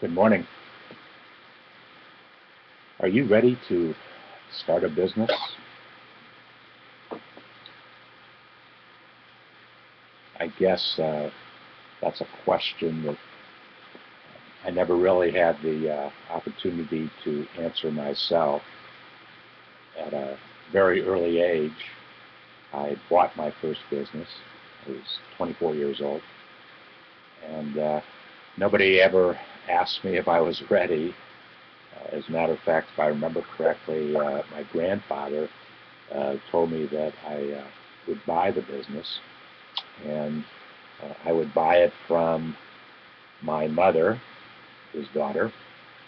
Good morning. Are you ready to start a business? I guess that's a question that I never really had the opportunity to answer myself. At a very early age, I bought my first business. I was 24 years old, and nobody ever asked me if I was ready. As a matter of fact, if I remember correctly, my grandfather told me that I would buy the business, and I would buy it from my mother, his daughter,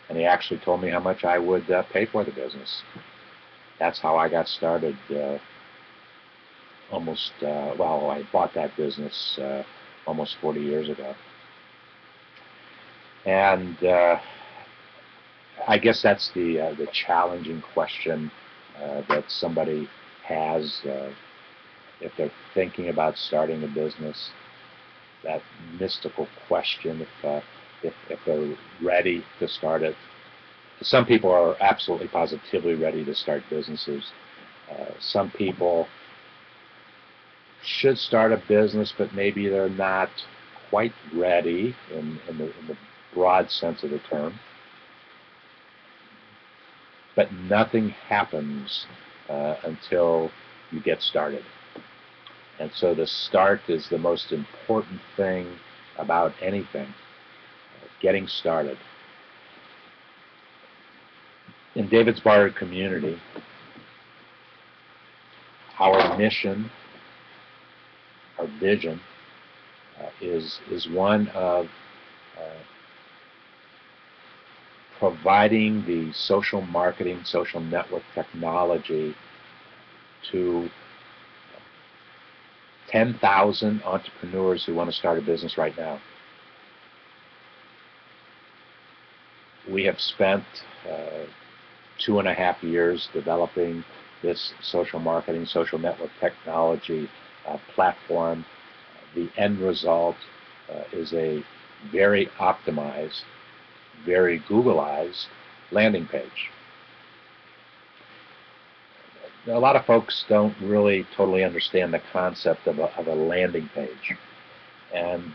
and he actually told me how much I would pay for the business. That's how I got started. I bought that business almost 40 years ago. And I guess that's the challenging question that somebody has if they're thinking about starting a business. That mystical question if they're ready to start it. Some people are absolutely positively ready to start businesses. Some people should start a business, but maybe they're not quite ready in the broad sense of the term. But nothing happens until you get started. And so the start is the most important thing about anything, getting started. In David's Barter community, our mission, our vision, is one of providing the social marketing, social network technology to 10,000 entrepreneurs who want to start a business right now. We have spent 2.5 years developing this social marketing, social network technology platform. The end result is a very optimized, very Googleized landing page. A lot of folks don't really totally understand the concept of a landing page. And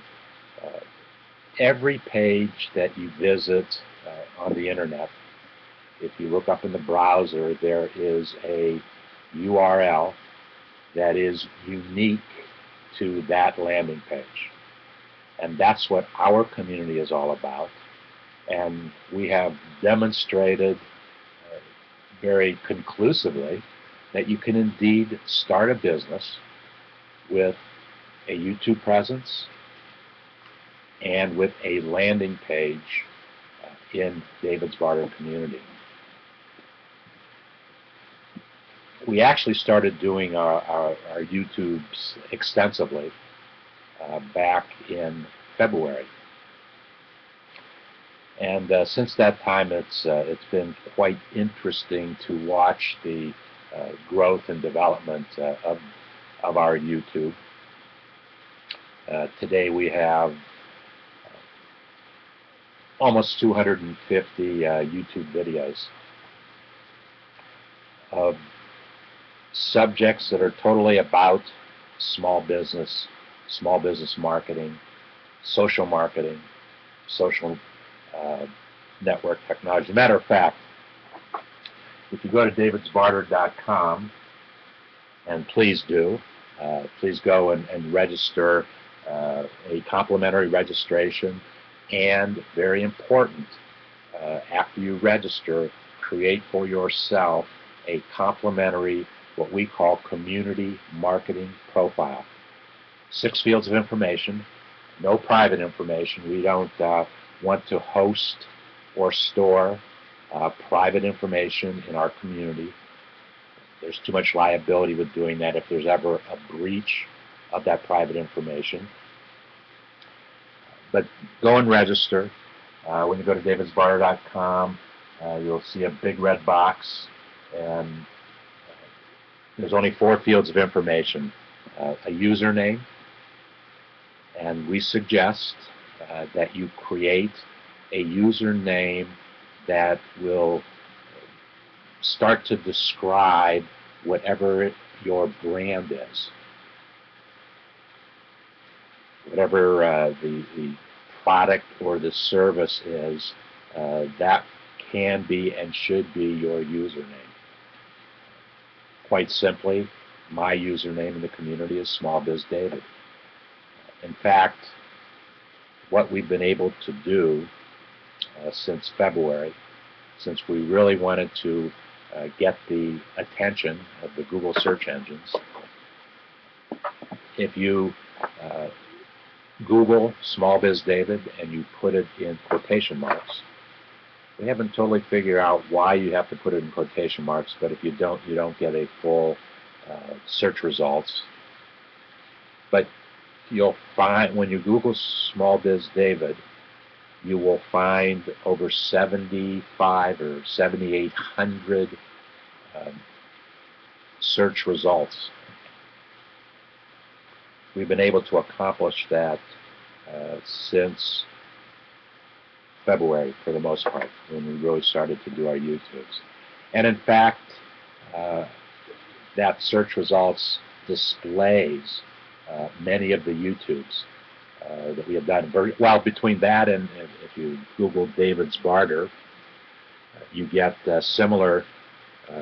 every page that you visit on the internet, if you look up in the browser, there is a URL that is unique to that landing page. And that's what our community is all about. And we have demonstrated very conclusively that you can indeed start a business with a YouTube presence and with a landing page in David's Barter community. We actually started doing our YouTubes extensively back in February. And since that time, it's been quite interesting to watch the growth and development of our YouTube. Today we have almost 250 YouTube videos of subjects that are totally about small business marketing, social network technology. As a matter of fact, if you go to davidsbarter.com, and please do, please go and register a complimentary registration, and very important, after you register, create for yourself a complimentary, what we call community marketing profile. 6 fields of information, no private information. We don't want to host or store private information in our community. There's too much liability with doing that if there's ever a breach of that private information. But go and register. When you go to davidsbarter.com, you'll see a big red box, and there's only 4 fields of information. A username, and we suggest that you create a username that will start to describe whatever your brand is. Whatever the product or the service is, that can be and should be your username. Quite simply, my username in the community is SmallBizDavid. In fact, what we've been able to do since February, since we really wanted to get the attention of the Google search engines, if you Google SmallBizDavid and you put it in quotation marks, we haven't totally figured out why you have to put it in quotation marks, but if you don't get a full search results. But you'll find, when you Google SmallBizDavid, you will find over 75 or 7,800 search results. We've been able to accomplish that since February, for the most part, when we really started to do our YouTubes. And in fact, that search results displays many of the YouTubes that we have done. Well, between that and if you Google David's Barter, you get similar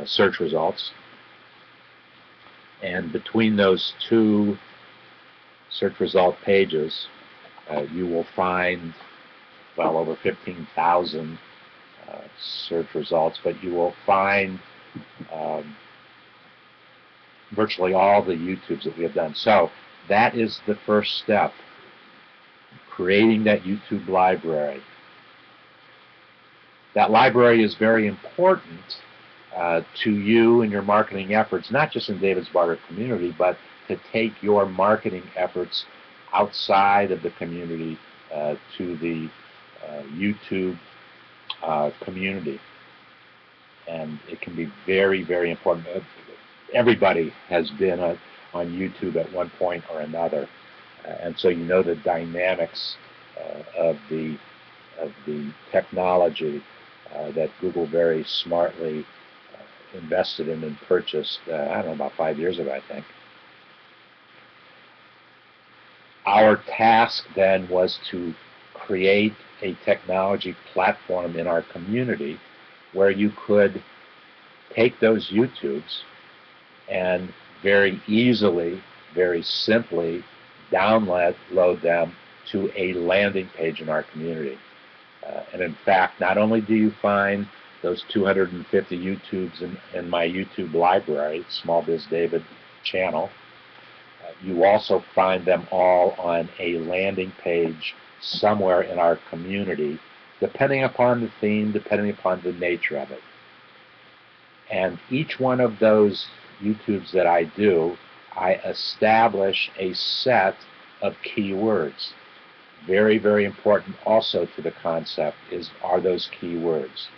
search results. And between those two search result pages, you will find, well, over 15,000 search results, but you will find virtually all the YouTubes that we have done. So that is the first step, creating that YouTube library. That library is very important to you and your marketing efforts, not just in David's Barter community, but to take your marketing efforts outside of the community to the YouTube community. And it can be very, very important. Everybody has been on YouTube at one point or another, and so you know the dynamics of the technology that Google very smartly invested in and purchased, I don't know, about 5 years ago, I think. Our task then was to create a technology platform in our community where you could take those YouTubes and very easily, very simply download them to a landing page in our community. And in fact, not only do you find those 250 YouTubes in my YouTube library, SmallBizDavid channel, you also find them all on a landing page somewhere in our community, depending upon the theme, depending upon the nature of it. And each one of those YouTubes that I do, I establish a set of keywords. Very, very important also to the concept are those keywords.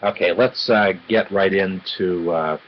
Okay, let's get right into